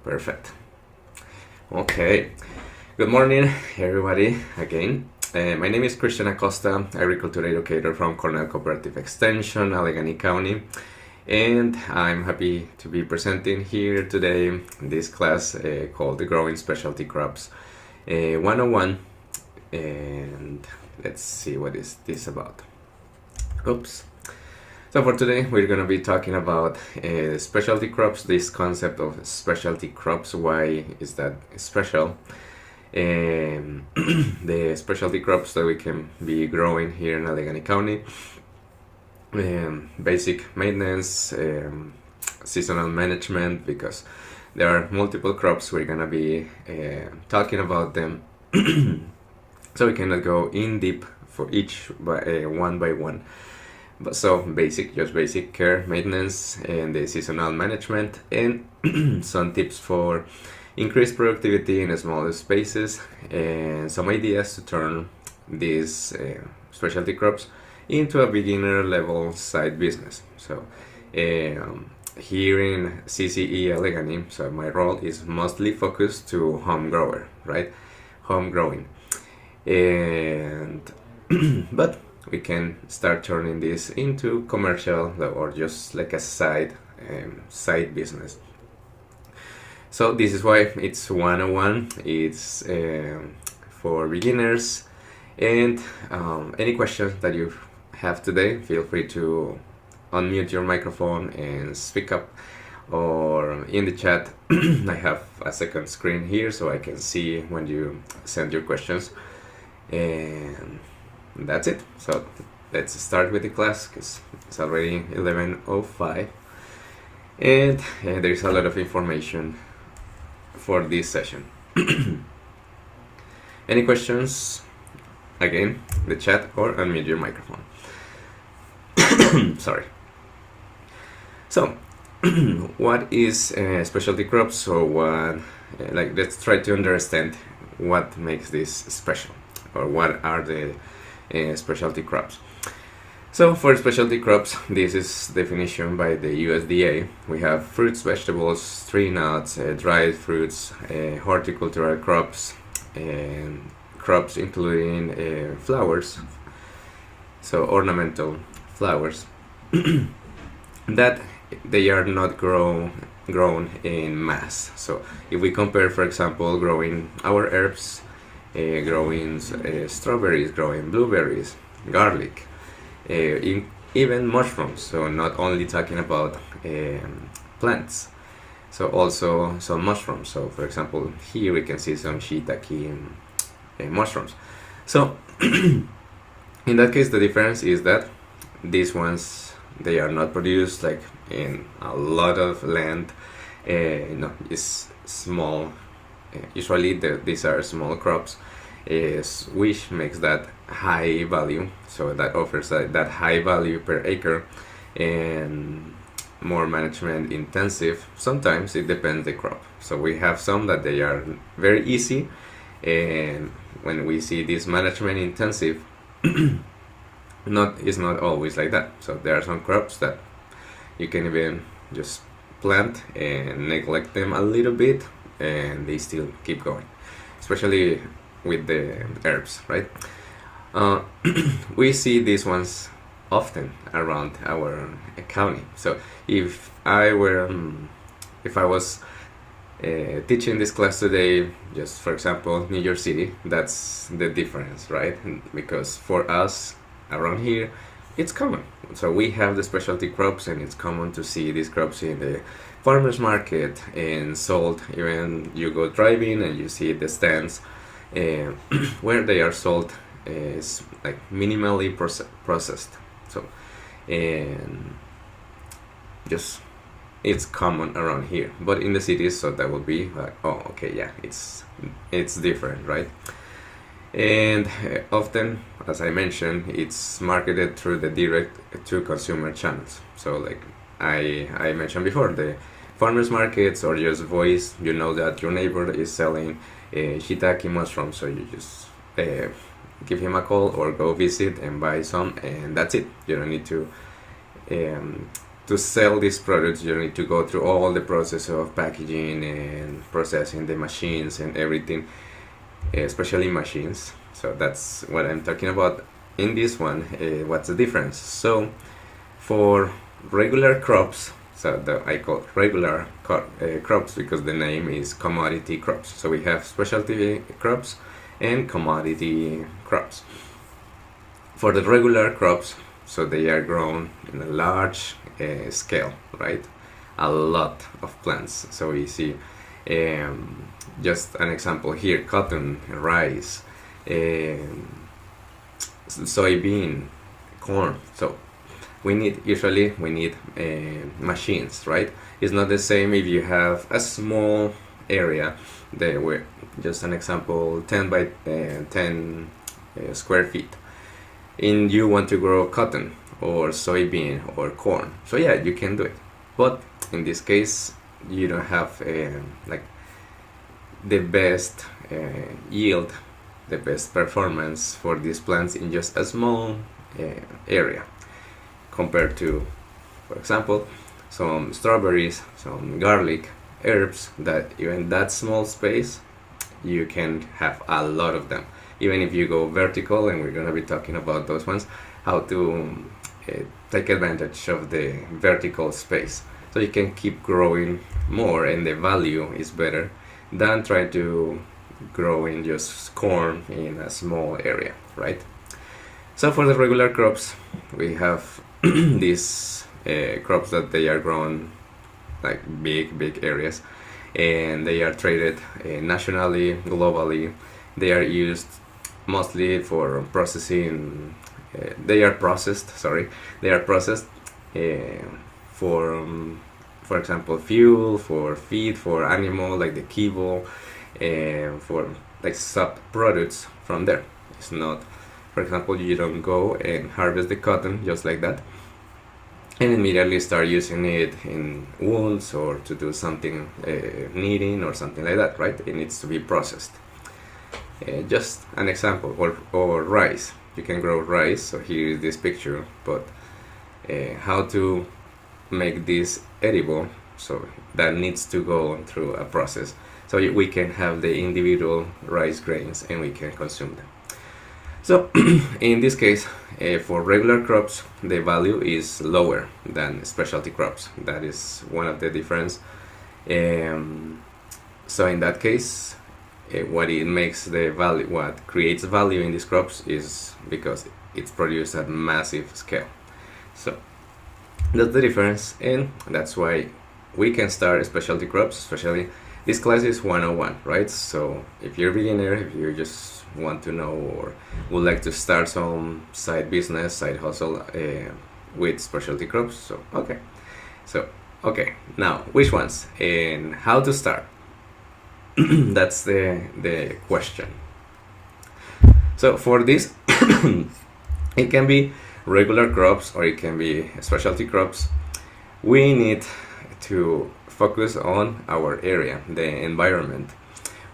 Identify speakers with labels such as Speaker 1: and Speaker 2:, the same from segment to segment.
Speaker 1: Perfect. Okay. Good morning, everybody, again. My name is Cristian Acosta, agriculture educator from Cornell Cooperative Extension, Allegany County, and I'm happy to be presenting here today this class called the Growing Specialty Crops 101, and let's see what is this about. Oops. So for today, we're going to be talking about specialty crops, this concept of specialty crops. Why is that special? The specialty crops that we can be growing here in Allegany County, basic maintenance, seasonal management, because there are multiple crops, we're going to be talking about them. So we cannot go in deep for each one by one. But so just basic care, maintenance, and the seasonal management, and some tips for increased productivity in smaller spaces, and some ideas to turn these specialty crops into a beginner level side business. So here in CCE Allegany, so my role is mostly focused to home grower, right? Home growing. And but we can start turning this into commercial or just like a side business. So this is why it's 101. It's for beginners. And any questions that you have today, feel free to unmute your microphone and speak up, or in the chat. I have a second screen here so I can see when you send your questions. And that's it. So let's start with the class, because it's already 11:05, and there's a lot of information for this session. Any questions? Again, the chat or unmute your microphone. Sorry. So what is specialty crops? So what, let's try to understand what makes this special, or what are the specialty crops. So for specialty crops, this is definition by the USDA. We have fruits, vegetables, tree nuts, dried fruits, horticultural crops, and crops including flowers, so ornamental flowers, that they are not grown in mass. So if we compare, for example, growing our herbs, growing strawberries, growing blueberries, garlic, even mushrooms. So not only talking about plants, so also some mushrooms. So for example, here we can see some shiitake mushrooms. So in that case, the difference is that these ones, they are not produced like in a lot of land. It's small. Usually these are small crops, which makes that high value, so that offers that high value per acre, and more management intensive. Sometimes it depends the crop. So we have some that they are very easy, and when we see this management intensive, it's not always like that. So there are some crops that you can even just plant and neglect them a little bit, and they still keep going, especially with the herbs, right? We see these ones often around our county. So if I was teaching this class today, just for example, New York City, that's the difference, right? Because for us around here, it's common. So we have the specialty crops, and it's common to see these crops in the farmers market and sold. Even you go driving and you see the stands where they are sold is like minimally processed. So and just it's common around here, but in the cities, so that would be like, oh, okay, yeah, it's different, right? And often, as I mentioned, it's marketed through the direct to consumer channels. So like I mentioned before, the farmers markets, or just voice, you know that your neighbor is selling shiitake mushrooms, so you just give him a call or go visit and buy some, and that's it. You don't need to to sell these products, you need to go through all the process of packaging and processing the machines and everything, especially machines. So that's what I'm talking about in this one. What's the difference? So for regular crops, so I call regular crops because the name is commodity crops. So we have specialty crops and commodity crops. For the regular crops, so they are grown in a large scale, right? A lot of plants. So we see just an example here: cotton, rice, soybean, corn. So we need machines, right? It's not the same if you have a small area. There were just an example, 10 by 10 square feet, and you want to grow cotton or soybean or corn. So yeah, you can do it, but in this case you don't have like the best yield, the best performance for these plants in just a small area, compared to, for example, some strawberries, some garlic, herbs, that even that small space you can have a lot of them. Even if you go vertical, and we're going to be talking about those ones, how to take advantage of the vertical space, so you can keep growing more and the value is better than trying to grow in just corn in a small area, right? So for the regular crops, we have these crops that they are grown like big areas, and they are traded nationally, globally. They are used mostly for processing. They are processed for example, fuel, for feed, for animal, like the kibble, for like sub products from there. It's not, for example, you don't go and harvest the cotton just like that and immediately start using it in wools or to do something, knitting or something like that, right? It needs to be processed. Just an example, or rice. You can grow rice, so here is this picture, but how to make this edible, so that needs to go through a process, so we can have the individual rice grains and we can consume them. So in this case, for regular crops, the value is lower than specialty crops. That is one of the difference. So in that case, what creates value in these crops is because it's produced at massive scale. So that's the difference, and that's why we can start specialty crops. Especially this class is 101, right? So if you're a beginner, if you just want to know or would like to start some side business, side hustle with specialty crops, so okay, now which ones and how to start? That's the question. So for this, it can be regular crops or it can be specialty crops. We need to focus on our area, the environment.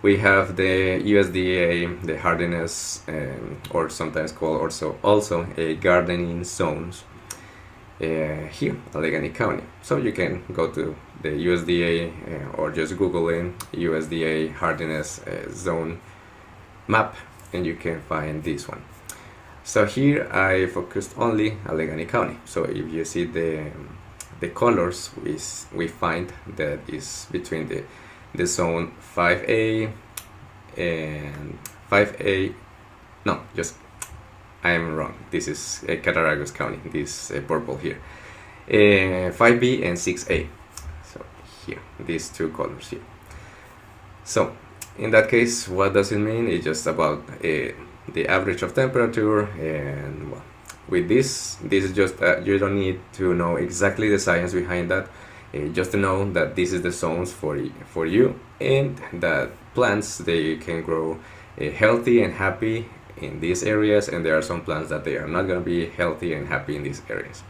Speaker 1: We have the USDA, the hardiness, or sometimes called also a gardening zones here, Allegany County. So you can go to the USDA or just Google in USDA hardiness zone map, and you can find this one. So here I focused only Allegany County. So if you see the colors, we find that is between the zone 5A and 5A. No, just I am wrong. This is Cattaraugus County. This purple here, 5B and 6A. So here, these two colors here. So in that case, what does it mean? It's just about the average of temperature, and well, with this is just you don't need to know exactly the science behind that, just to know that this is the zones for you, and that plants, they can grow healthy and happy in these areas, and there are some plants that they are not going to be healthy and happy in these areas.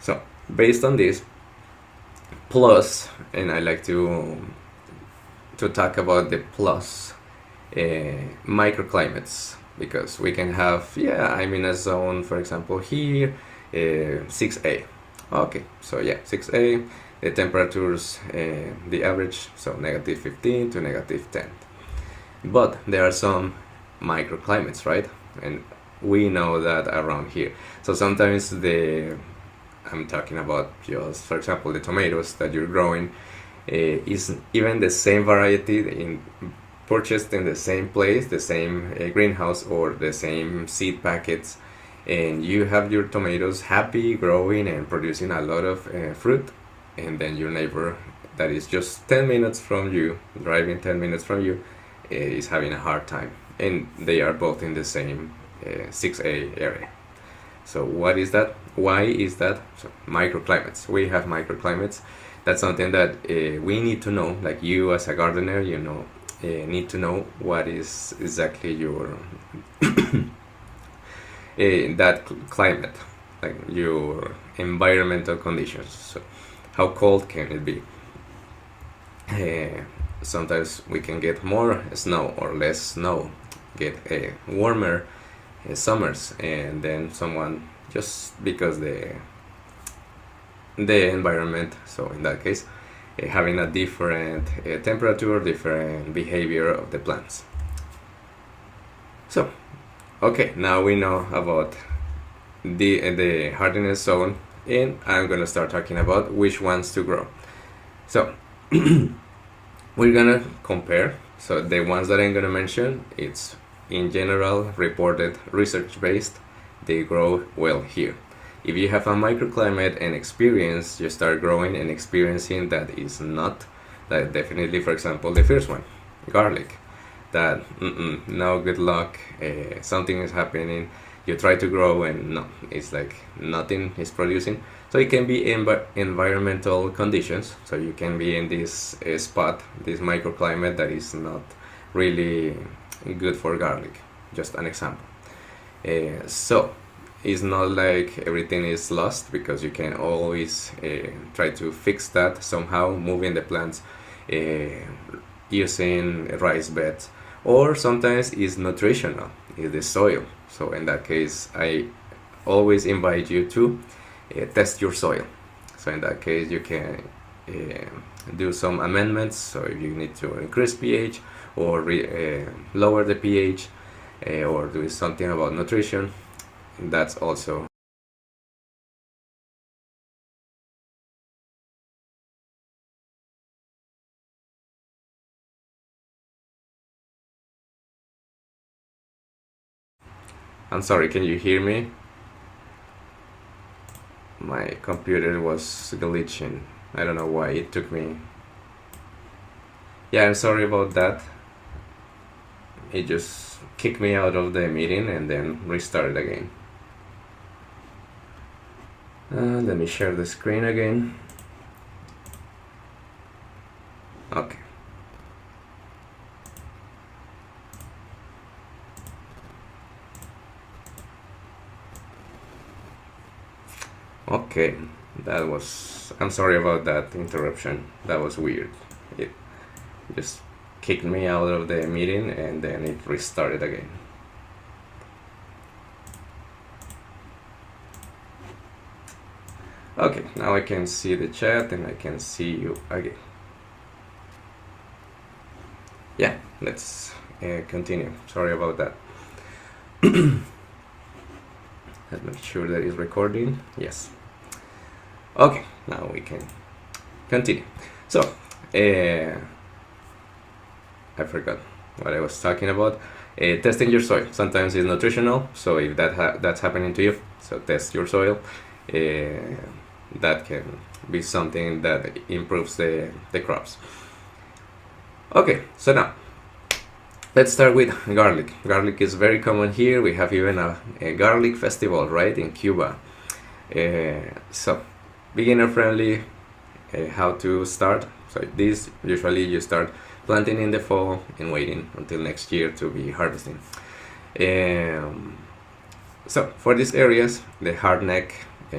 Speaker 1: So based on this, plus, and I like to talk about the plus microclimates, because we can have, I'm in a zone, for example here, 6A, Okay, so yeah, 6A, the temperatures, the average, so -15 to -10. But there are some microclimates, right? And we know that around here. So sometimes I'm talking about just, for example, the tomatoes that you're growing is even the same variety purchased in the same place, the same greenhouse or the same seed packets, and you have your tomatoes happy growing and producing a lot of fruit, and then your neighbor that is just 10 minutes from you, driving 10 minutes from you, is having a hard time, and they are both in the same 6A area. So what is that? Why is that? So microclimates. We have microclimates. That's something that we need to know, like you as a gardener, need to know what is exactly your that climate, like your environmental conditions. So how cold can it be? Sometimes we can get more snow or less snow, get warmer summers, and then someone, just because the environment, so in that case having a different temperature, different behavior of the plants. So okay, now we know about the hardiness zone, and I'm gonna start talking about which ones to grow. So we're gonna compare. So the ones that I'm gonna mention, it's in general reported, research based, they grow well here. If you have a microclimate and experience, you start growing and experiencing that is not, that definitely, for example, the first one, garlic, that no, good luck, something is happening, you try to grow and no, it's like nothing is producing. So it can be environmental conditions, so you can be in this spot, this microclimate that is not really good for garlic, just an example. So it's not like everything is lost, because you can always try to fix that somehow, moving the plants, using rice beds, or sometimes it's nutritional, it's the soil. So in that case, I always invite you to test your soil. So in that case, you can do some amendments. So if you need to increase pH or lower the pH, or do something about nutrition, that's also. I'm sorry, can you hear me? My computer was glitching. I don't know why it took me. Yeah, I'm sorry about that. It just kicked me out of the meeting and then restarted again. Let me share the screen again. Okay. Okay, that was, I'm sorry about that interruption. That was weird. It just kicked me out of the meeting and then it restarted again. Okay, now I can see the chat and I can see you again. Yeah, let's continue. Sorry about that. Let's make sure that it's recording. Yes. Okay, now we can continue. So, I forgot what I was talking about. Testing your soil. Sometimes it's nutritional, so if that's happening to you, so test your soil. That can be something that improves the crops. Okay, so now let's start with garlic. Garlic is very common here. We have even a garlic festival, right, in Cuba. So beginner friendly, how to start. So this, usually you start planting in the fall and waiting until next year to be harvesting. So for these areas, the hardneck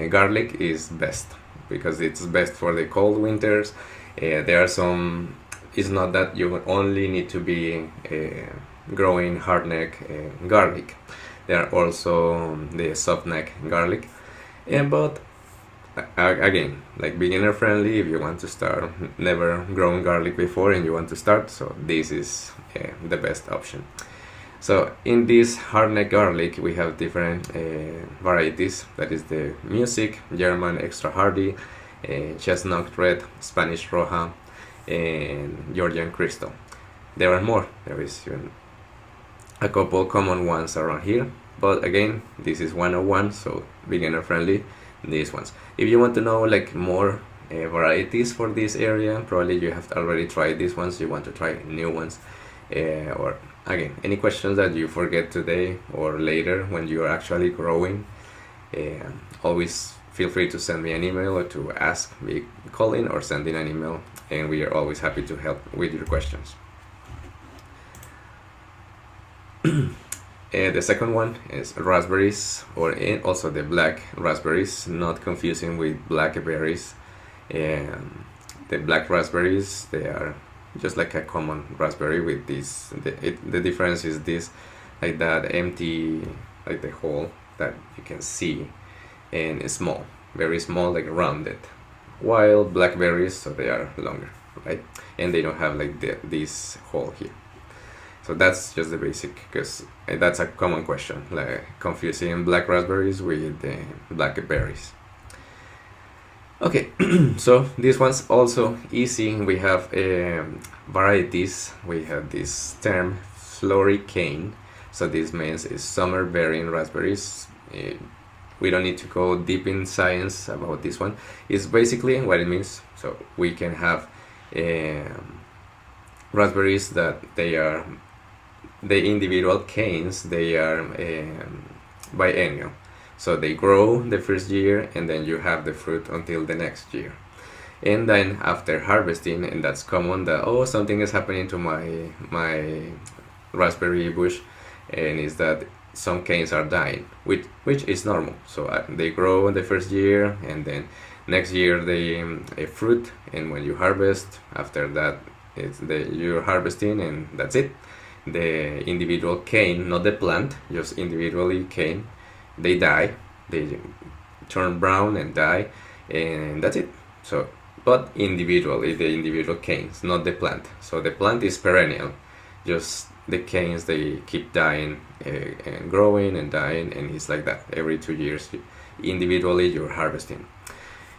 Speaker 1: garlic is best, because it's best for the cold winters. There are some, it's not that you only need to be growing hardneck garlic. There are also the softneck garlic, but again, like beginner friendly if you want to start, never grown garlic before and you want to start, so this is the best option. So in this hardneck garlic we have different varieties, that is the Music, German Extra Hardy, Chestnut Red, Spanish Roja, and Georgian Crystal. There are more, there is even a couple common ones around here, but again this is 101, so beginner friendly, these ones. If you want to know like more varieties for this area, probably you have already tried these ones, you want to try new ones, or again any questions that you forget today or later when you are actually growing, always feel free to send me an email or to ask me, call in or send in an email, and we are always happy to help with your questions. The second one is raspberries, or also the black raspberries, not confusing with blackberries. The black raspberries, they are just like a common raspberry with this, the difference is this, like that empty, like the hole that you can see, and it's small, very small, like rounded, while blackberries, so they are longer, right, and they don't have like this hole here. So that's just the basic, because that's a common question, like confusing black raspberries with blackberries. Okay, so this one's also easy. We have varieties. We have this term floricane. So this means is summer bearing raspberries. We don't need to go deep in science about this one. It's basically what it means. So we can have raspberries that they are the individual canes. They are biennial. So they grow the first year and then you have the fruit until the next year. And then after harvesting, and that's common that, oh, something is happening to my raspberry bush, and is that some canes are dying, which is normal. So they grow in the first year and then next year they fruit, and when you harvest, after that you're harvesting and that's it. The individual cane, not the plant, just individually cane, they die, they turn brown and die, and that's it. So, but individually, the individual canes, not the plant. So the plant is perennial, just the canes, they keep dying and growing and dying, and it's like that every 2 years. Individually, you're harvesting,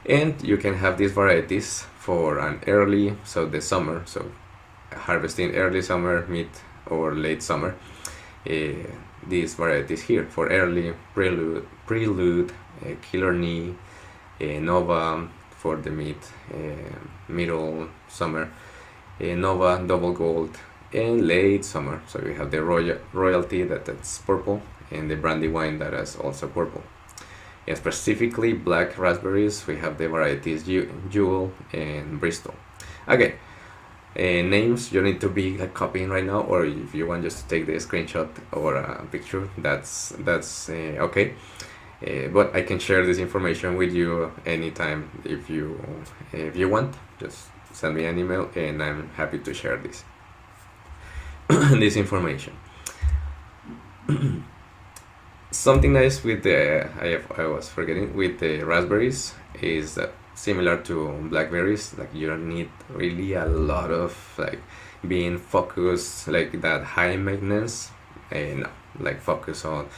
Speaker 1: and you can have these varieties for an early, so the summer, so harvesting early summer, mid or late summer. These varieties here for early, prelude, killer knee, nova for the middle summer, nova, double gold, and late summer. So we have the royalty that's purple, and the brandy wine that is also purple. And specifically black raspberries, we have the varieties Jewel and Bristol. Again, names you need to be like copying right now, or if you want just to take the screenshot or a picture, that's okay, but I can share this information with you anytime. If you want, just send me an email and I'm happy to share this this information. Something nice with the I was forgetting with the raspberries is that similar to blackberries, like you don't need really a lot of like being focused, like that high maintenance, and like focus on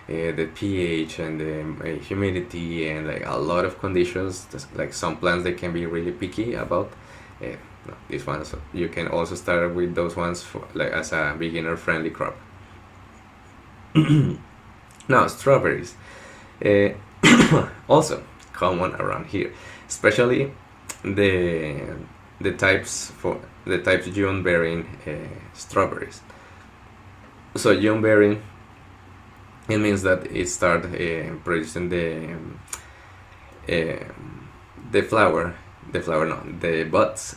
Speaker 1: the pH and the humidity and like a lot of conditions. Like some plants they can be really picky about. No, these ones you can also start with those ones for, like as a beginner friendly crop. Now strawberries, also common around here, especially the types June bearing strawberries. So June bearing, it means that it start producing the buds,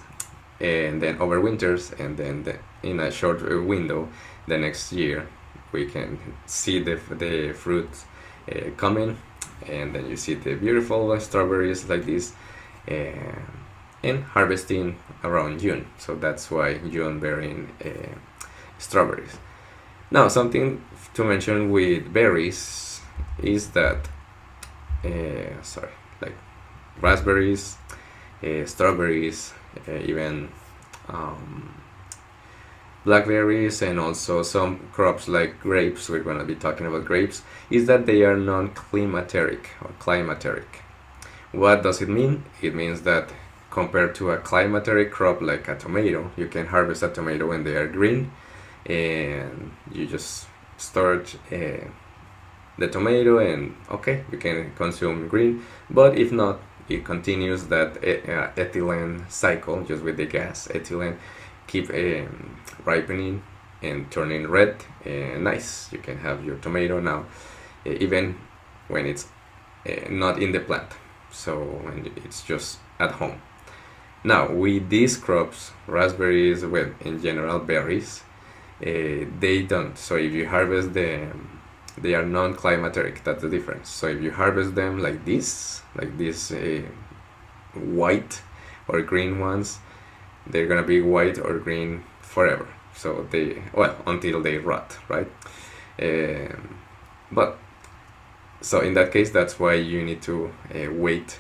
Speaker 1: and then over winters, and then in a short window the next year we can see the fruit coming, and then you see the beautiful strawberries like this, and harvesting around June. So that's why June bearing strawberries. Now something to mention with berries is that raspberries, strawberries, even um, blackberries, and also some crops like grapes. We're going to be talking about grapes. Is that they are non-climateric or climateric. What does it mean? It means that compared to a climateric crop like a tomato, you can harvest a tomato when they are green, and you just store the tomato, and okay, you can consume green. But if not, it continues that ethylene cycle, just with the gas ethylene, keep ripening and turning red. Nice, you can have your tomato now, even when it's not in the plant, so when it's just at home. Now with these crops, raspberries, well, in general berries, they don't. So if you harvest them, they are non-climateric. That's the difference. So if you harvest them like this white or green ones, they're gonna be white or green forever. So they, well, until they rot, right? But so in that case, that's why you need to wait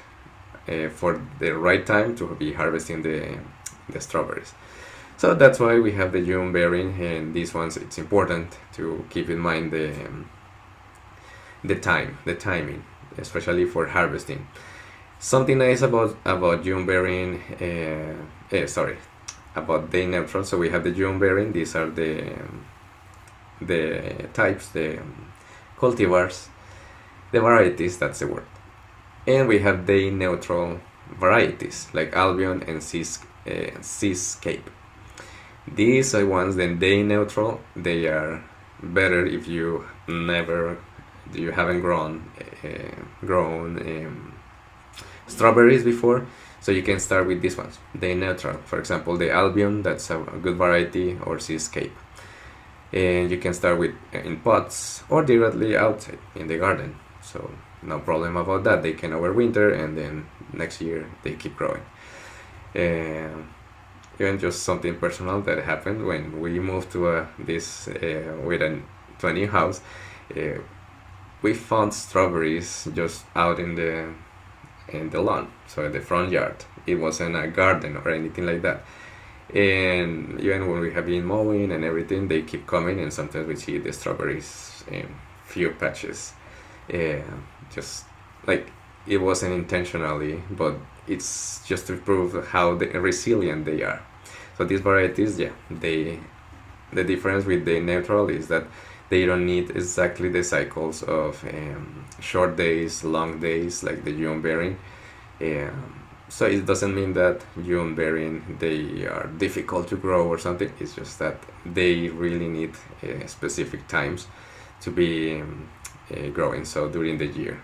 Speaker 1: for the right time to be harvesting the strawberries. So that's why we have the June bearing, and these ones, it's important to keep in mind the timing, especially for harvesting. Something nice about June bearing, about day neutral. So we have the June bearing. These are the types, the cultivars, the varieties. That's the word. And we have day neutral varieties like Albion and Seascape. These are ones then day neutral. They are better if you haven't grown strawberries before, so you can start with these ones, day neutral. For example, the Albion, that's a good variety, or Seascape. And you can start with in pots or directly outside in the garden. So no problem about that. They can overwinter, and then next year they keep growing. Even just something personal that happened when we moved to a new house. We found strawberries just out in the lawn, so in the front yard. It wasn't a garden or anything like that. And even when we have been mowing and everything, they keep coming, and sometimes we see the strawberries in few patches. Just like, it wasn't intentionally, but it's just to prove how resilient they are. So these varieties, yeah, the difference with the neutral is that they don't need exactly the cycles of short days, long days, like the June bearing. So it doesn't mean that June bearing, they are difficult to grow or something. It's just that they really need specific times to be growing, so during the year.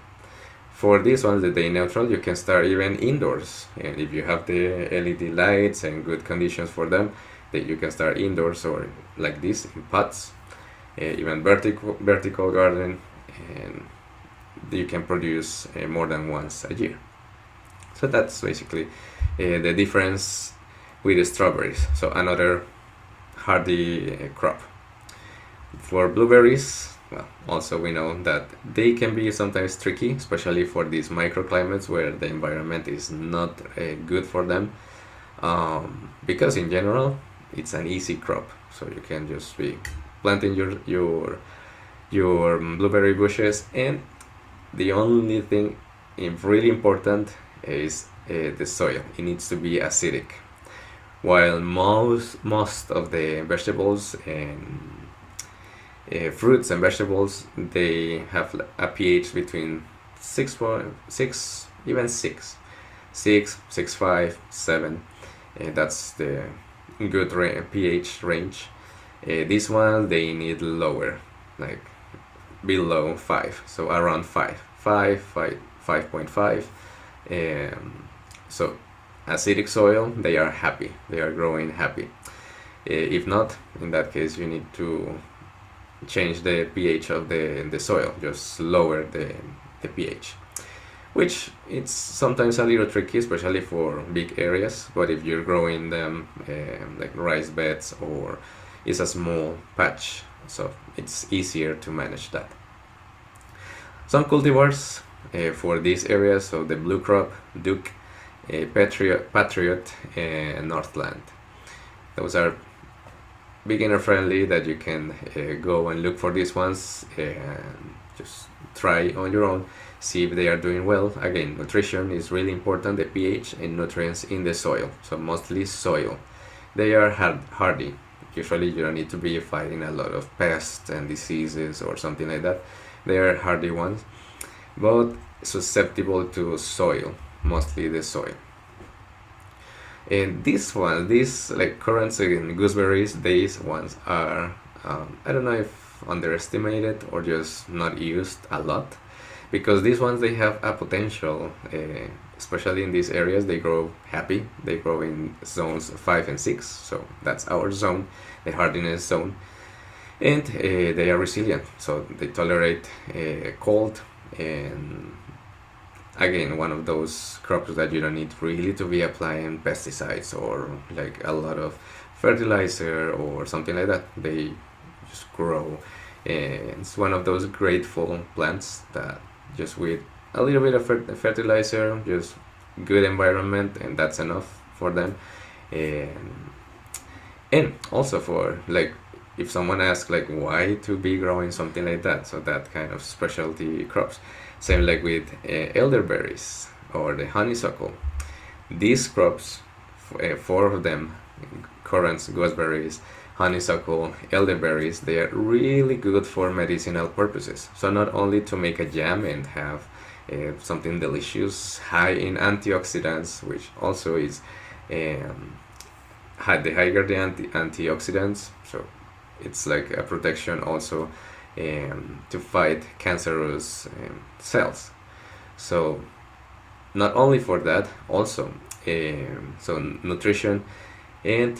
Speaker 1: For this one, the day neutral, you can start even indoors, and if you have the LED lights and good conditions for them, that you can start indoors or like this in pots, even vertical garden, and you can produce more than once a year. So that's basically the difference with the strawberries. So another hardy crop. For blueberries, well, also we know that they can be sometimes tricky, especially for these microclimates where the environment is not good for them, because in general it's an easy crop. So you can just be planting your blueberry bushes, and the only thing really important is the soil. It needs to be acidic. While most of the vegetables and fruits and vegetables, they have a pH between 6.6, even 6, 6.5, 7. That's the good pH range. This one, they need lower, like below 5, so around 5.5. So acidic soil, they are happy, they are growing happy. If not, in that case, you need to change the pH of the soil, just lower the pH, which it's sometimes a little tricky, especially for big areas. But if you're growing them like rice beds, or it's a small patch, so it's easier to manage that. Some cultivars for these areas. So the blue crop, Duke, Patriot, and Northland. Those are beginner friendly that you can go and look for these ones and just try on your own, see if they are doing well. Again, nutrition is really important, the pH and nutrients in the soil, so mostly soil. They are hardy. Usually you don't need to be fighting a lot of pests and diseases or something like that. They are hardy ones, but susceptible to soil, mostly the soil. And these like currants and gooseberries, these ones are I don't know if underestimated or just not used a lot, because these ones, they have a potential, especially in these areas. They grow happy. They grow in zones 5 and 6, so that's our zone, the hardiness zone, and they are resilient, so they tolerate cold. And again, one of those crops that you don't need really to be applying pesticides or like a lot of fertilizer or something like that. They just grow, and it's one of those grateful plants that just with a little bit of fertilizer, just good environment, and that's enough for them. And also for like, if someone asks like why to be growing something like that, so that kind of specialty crops, same like with elderberries or the honeysuckle. These crops, 4 of them, currants, gooseberries, honeysuckle, elderberries, they are really good for medicinal purposes. So not only to make a jam and have something delicious, high in antioxidants, which also is the higher the antioxidants, so it's like a protection also to fight cancerous cells. So not only for that, also so nutrition and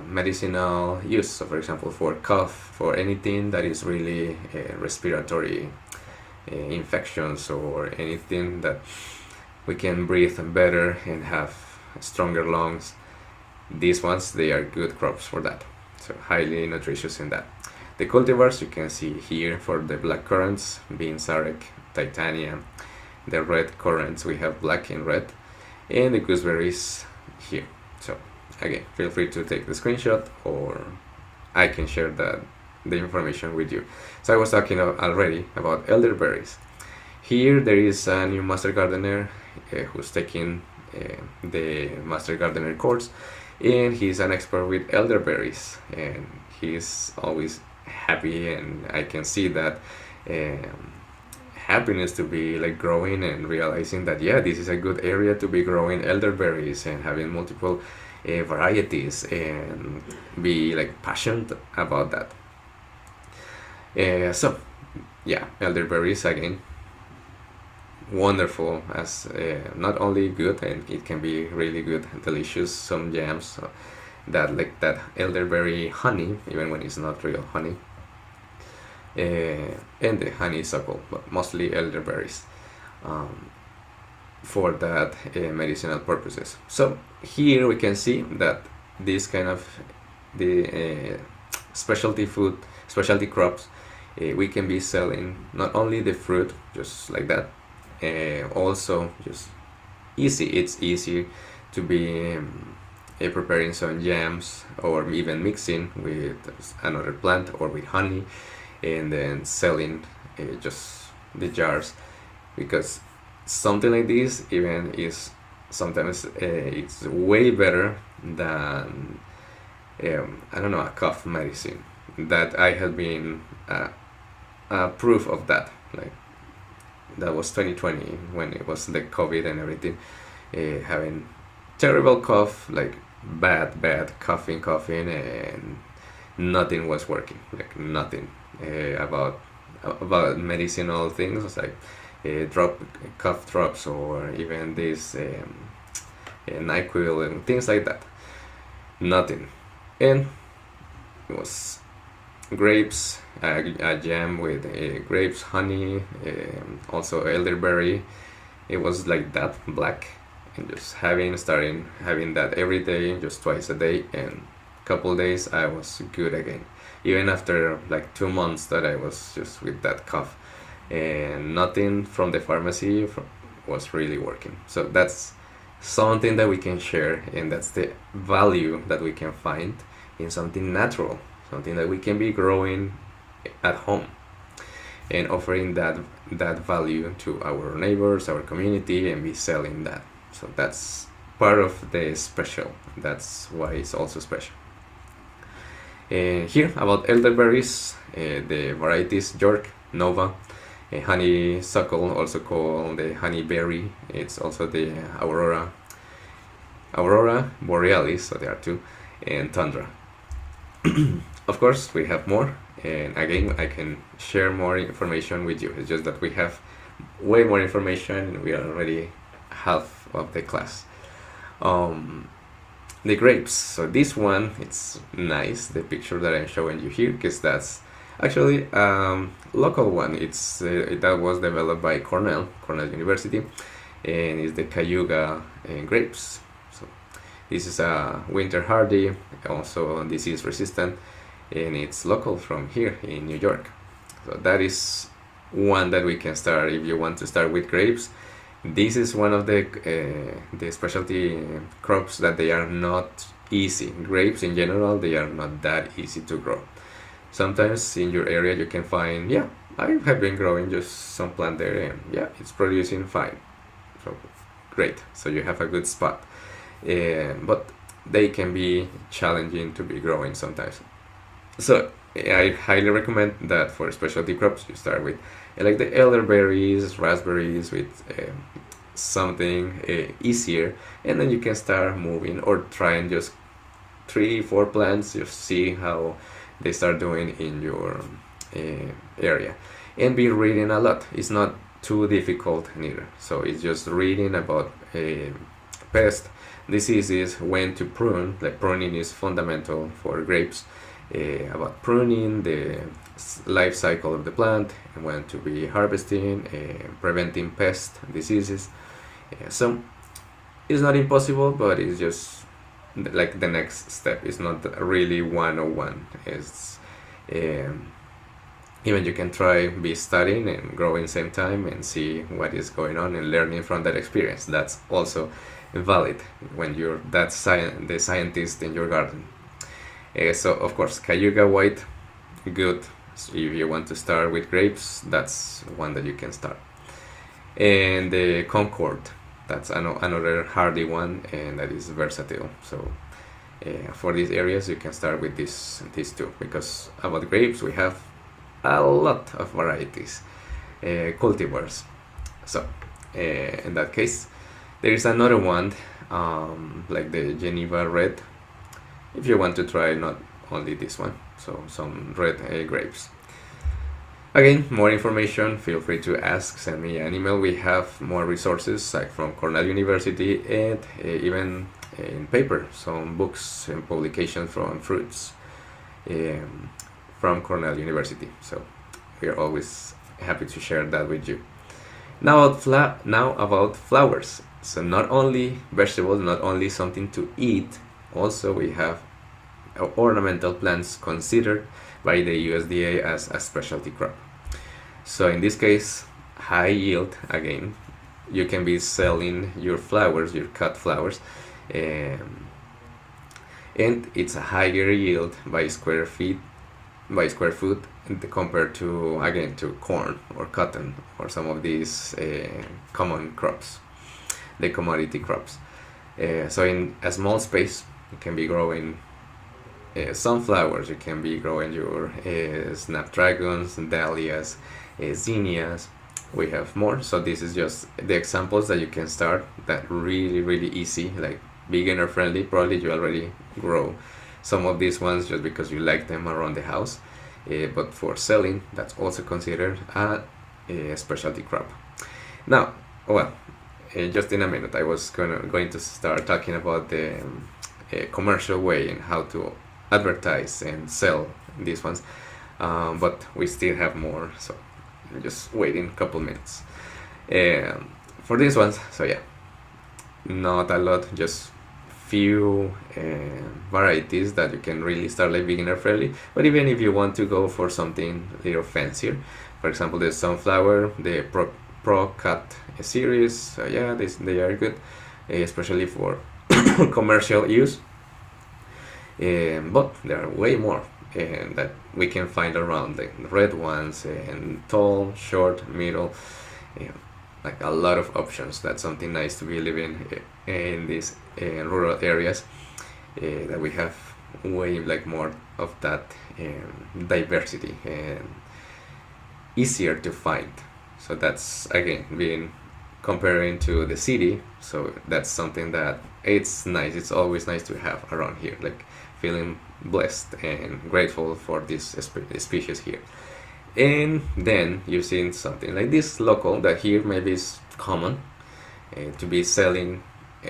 Speaker 1: medicinal use. So for example, for cough, for anything that is really respiratory infections, or anything that we can breathe better and have stronger lungs, these ones, they are good crops for that, so highly nutritious in that. The cultivars you can see here for the black currants, bean sarek, titania. The red currants, we have black and red, and the gooseberries here. So again, feel free to take the screenshot, or I can share the information with you. So I was talking already about elderberries. Here there is a new master gardener who's taking the master gardener course, and he's an expert with elderberries, and he's always happy, and I can see that happiness to be like growing and realizing that, yeah, this is a good area to be growing elderberries and having multiple varieties, and be like passionate about that. So yeah, elderberries, again, wonderful, as not only good, and it can be really good, delicious, some jams that like that elderberry honey, even when it's not real honey, and the honeysuckle, but mostly elderberries, for that medicinal purposes. So here we can see that this kind of the specialty crops, we can be selling not only the fruit just like that, also just easy. It's easy to be preparing some jams, or even mixing with another plant or with honey, and then selling just the jars, because something like this even is sometimes it's way better than I don't know, a cough medicine. That I have been proof of that. Like that was 2020 when it was the COVID and everything, having terrible cough, like bad coughing, and nothing was working, like nothing about medicinal things, like cough drops, or even this NyQuil and things like that. Nothing. And it was grapes, a jam with grapes, honey, also elderberry. It was like that, black, and just starting having that every day, just twice a day, and couple days I was good again. Even after like 2 months that I was just with that cough, and nothing from the pharmacy was really working. So that's something that we can share, and that's the value that we can find in something natural, something that we can be growing at home and offering that value to our neighbors, our community, and be selling that. So that's part of the special. That's why it's also special. Here about elderberries, the varieties York, Nova, honeysuckle, also called the honeyberry. It's also the Aurora Borealis, so there are two, and Tundra. Of course, we have more, and again, I can share more information with you. It's just that we have way more information, and we are already half of the class. The grapes. So this one, it's nice, the picture that I'm showing you here, because that's actually local one. It's that was developed by Cornell University, and it's the Cayuga grapes. So this is a winter hardy, also disease resistant, and it's local from here in New York. So that is one that we can start if you want to start with grapes. This is one of the specialty crops that they are not easy. Grapes in general, they are not that easy to grow. Sometimes in your area you can find, yeah, I have been growing just some plant there, and yeah, it's producing fine. So great, so you have a good spot. But they can be challenging to be growing sometimes. So I highly recommend that for specialty crops you start with like the elderberries, raspberries, with something easier, and then you can start moving or trying just 3-4 plants, just see how they start doing in your area, and be reading a lot. It's not too difficult neither, so it's just reading about pest diseases, when to prune. Like pruning is fundamental for grapes, about pruning, the life cycle of the plant, and when to be harvesting, preventing pest diseases. So it's not impossible, but it's just like the next step. It's not really 101. It's even you can try be studying and growing same time and see what is going on and learning from that experience. That's also valid when you're the scientist in your garden. So of course, Cayuga White, good. So if you want to start with grapes, that's one that you can start. And the Concord, that's another hardy one, and that is versatile. So for these areas, you can start with these two, because about grapes we have a lot of varieties, cultivars. So in that case, there is another one like the Geneva Red. If you want to try not only this one, so some red grapes. Again, more information, feel free to ask, send me an email. We have more resources like from Cornell University, and even in paper, some books and publications from fruits from Cornell University. So we are always happy to share that with you. Now about flowers. So not only vegetables, not only something to eat, also we have ornamental plants considered by the USDA as a specialty crop. So in this case, high yield, again, you can be selling your flowers, your cut flowers, and it's a higher yield by square foot compared to, again, to corn or cotton or some of these common crops, the commodity crops. So in a small space, you can be growing sunflowers, you can be growing your snapdragons, dahlias, zinnias. We have more, so this is just the examples that you can start, that really easy, like beginner friendly. Probably you already grow some of these ones just because you like them around the house, but for selling, that's also considered a specialty crop. Now, well, just in a minute I was going to start talking about the commercial way and how to advertise and sell these ones, but we still have more, so just waiting a couple minutes for these ones. So yeah, not a lot, just few varieties that you can really start like beginner friendly. But even if you want to go for something a little fancier, For example, the sunflower, the Pro Cut series, yeah, they are good, especially for commercial use. But there are way more that we can find around, the red ones, and tall, short, middle, uh, like a lot of options. That's something nice to be living in these rural areas, that we have way like more of that diversity and easier to find. So that's again being comparing to the city. So that's something that it's nice. It's always nice to have around here, like feeling blessed and grateful for this species here. And then you're seeing something like this local that here maybe is common to be selling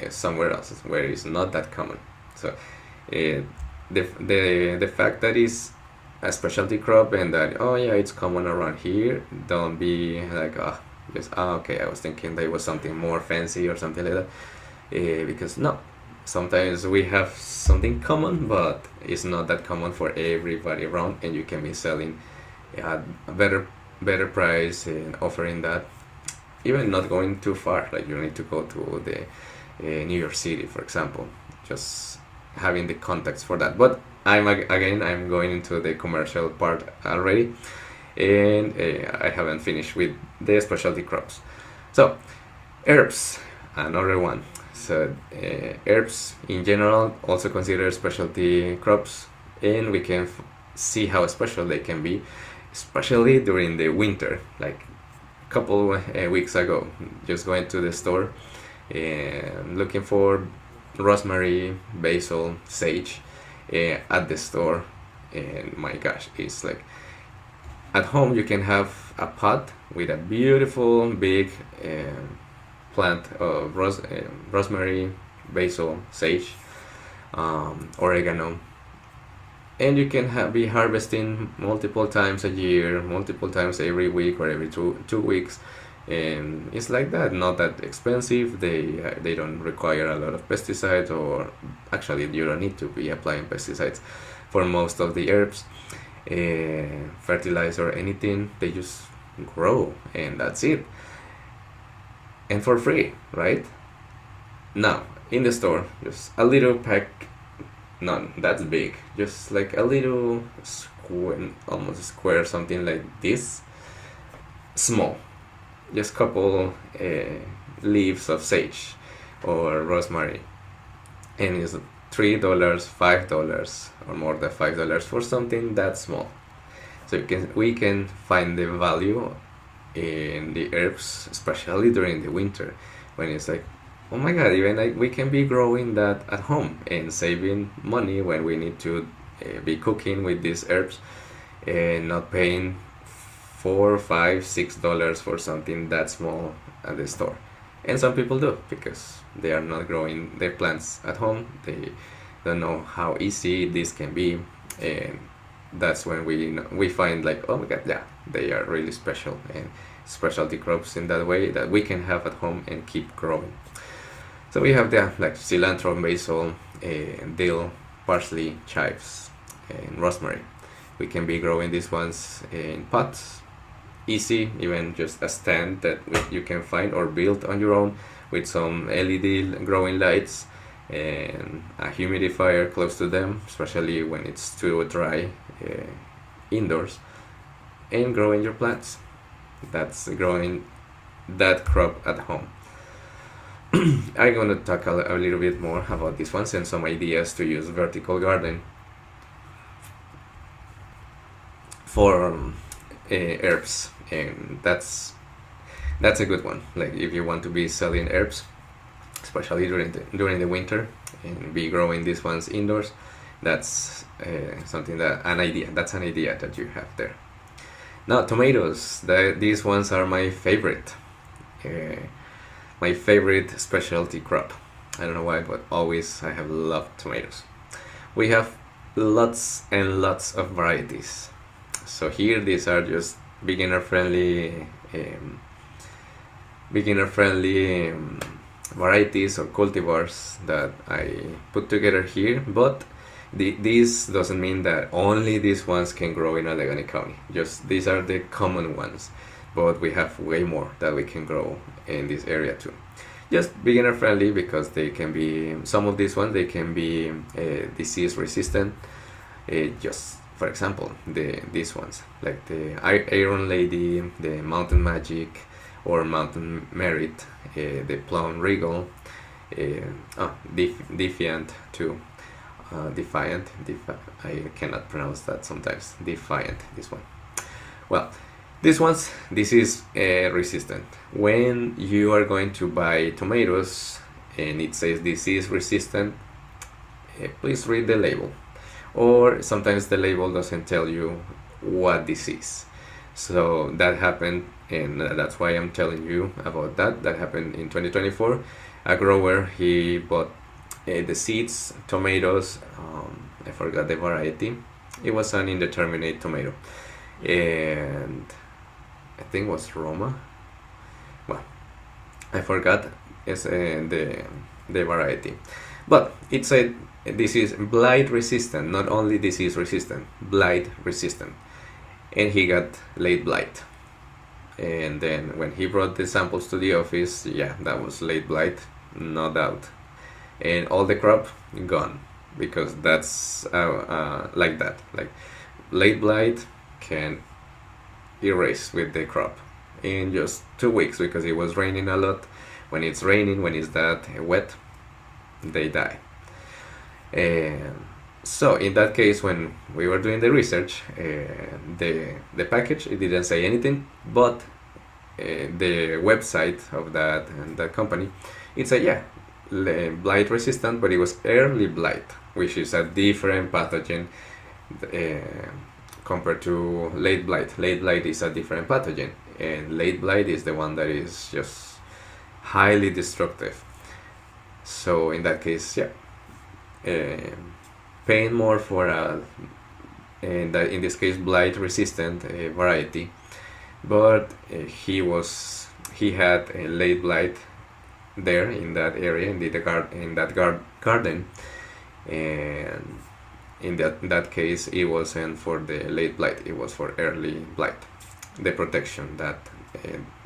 Speaker 1: somewhere else where it's not that common. So the fact that it's a specialty crop and that, oh yeah, it's common around here, don't be like, just okay, I was thinking there was something more fancy or something like that, because no, sometimes we have something common, but it's not that common for everybody around, and you can be selling at a better price and offering that, even not going too far. Like you need to go to the New York City, for example, just having the contacts for that. But I'm going into the commercial part already, and I haven't finished with the specialty crops. So herbs, another one. So herbs in general also considered specialty crops, and we can see how special they can be, especially during the winter. Like a couple weeks ago, just going to the store and looking for rosemary, basil, sage at the store, and my gosh, it's like at home you can have a pot with a beautiful big plant of rosemary, basil, sage, oregano, and you can be harvesting multiple times a year, multiple times every week or every two weeks, and it's like that, not that expensive. They don't require a lot of pesticides, or actually you don't need to be applying pesticides for most of the herbs, fertilizer or anything. They just grow and that's it, and for free, right? Now in the store, just a little pack, not that big, just like a little square, almost a square, something like this, small, just couple leaves of sage or rosemary, and it's $3, $5, or more than $5 for something that small. So we can find the value in the herbs, especially during the winter, when it's like, oh my god, even we can be growing that at home and saving money when we need to be cooking with these herbs, and not paying $4, $5, $6 for something that small at the store. And some people do, because they are not growing their plants at home. They don't know how easy this can be, and that's when we find like, oh my god, yeah, they are really special, and specialty crops in that way that we can have at home and keep growing. So we have there like cilantro, basil, dill, parsley, chives, and rosemary. We can be growing these ones in pots, easy, even just a stand that you can find or build on your own with some LED growing lights and a humidifier close to them, especially when it's too dry indoors, and growing your plants. That's growing that crop at home. I'm going to talk a little bit more about this ones and some ideas to use vertical garden for herbs, and that's a good one. Like if you want to be selling herbs, especially during the winter, and be growing these ones indoors, that's something that's an idea that you have there. Now tomatoes, these ones are my favorite specialty crop. I don't know why, but always I have loved tomatoes. We have lots and lots of varieties. So here these are just beginner friendly varieties or cultivars that I put together here, but This doesn't mean that only these ones can grow in Allegany County. Just these are the common ones, but we have way more that we can grow in this area too. Just beginner friendly because they can be, some of these ones they can be disease resistant. Just for example, these ones like the Iron Lady, the Mountain Magic, or Mountain Merit, the Plum Regal, Defiant too. Defiant, I cannot pronounce that sometimes. Defiant, this one. Well, this is resistant. When you are going to buy tomatoes and it says disease resistant, please read the label. Or sometimes the label doesn't tell you what disease. So that happened, and that's why I'm telling you about that. That happened in 2024. A grower, he bought the seeds, tomatoes, I forgot the variety. It was an indeterminate tomato, and I think it was Roma. Well, I forgot the variety, but it said this is blight resistant, not only disease resistant, blight resistant, and he got late blight. And then when he brought the samples to the office, yeah, that was late blight, no doubt. And all the crop gone, because that's like that. Like late blight can erase with the crop in just 2 weeks, because it was raining a lot. When it's raining, when it's that wet, they die. And so in that case, when we were doing the research, the package, it didn't say anything, but the website of that company, it said, yeah, blight resistant, but it was early blight, which is a different pathogen compared to late blight. Late blight is a different pathogen, and late blight is the one that is just highly destructive. So in that case, yeah, paying more for in this case blight resistant variety, but he had a late blight there in that area, in that garden, and in that case it wasn't for the late blight, it was for early blight, the protection, that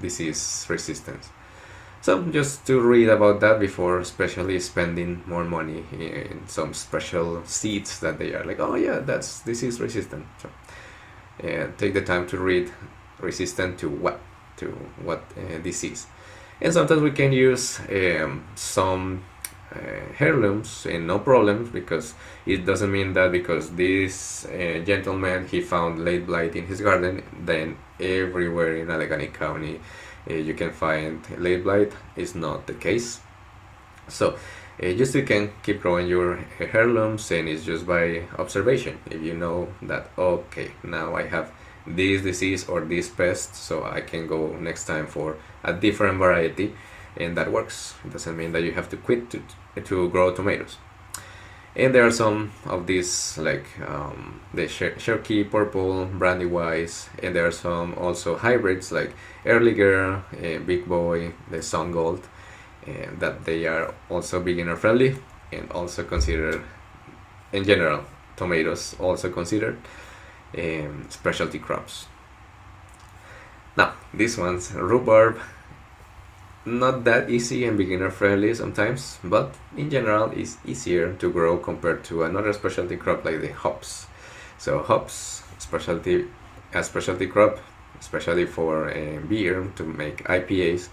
Speaker 1: disease resistance. So just to read about that before especially spending more money in some special seeds that they are like, oh yeah, that's disease resistant. So take the time to read resistant to what disease. And sometimes we can use some heirlooms and no problems, because it doesn't mean that because this gentleman, he found late blight in his garden, then everywhere in Allegany County you can find late blight. Is not the case. So just you can keep growing your heirlooms, and it's just by observation. If you know that, okay, now I have this disease or this pest, so I can go next time for a different variety, and that works. It doesn't mean that you have to quit to grow tomatoes. And there are some of these, like the Cherokee Purple, Brandywise, and there are some also hybrids like Early Girl, Big Boy, the Sun Gold, and that they are also beginner friendly and also considered, in general, tomatoes also considered specialty crops. Now, these ones, rhubarb, not that easy and beginner friendly sometimes, but in general is easier to grow compared to another specialty crop like the hops. So hops, a specialty crop, especially for beer, to make IPAs.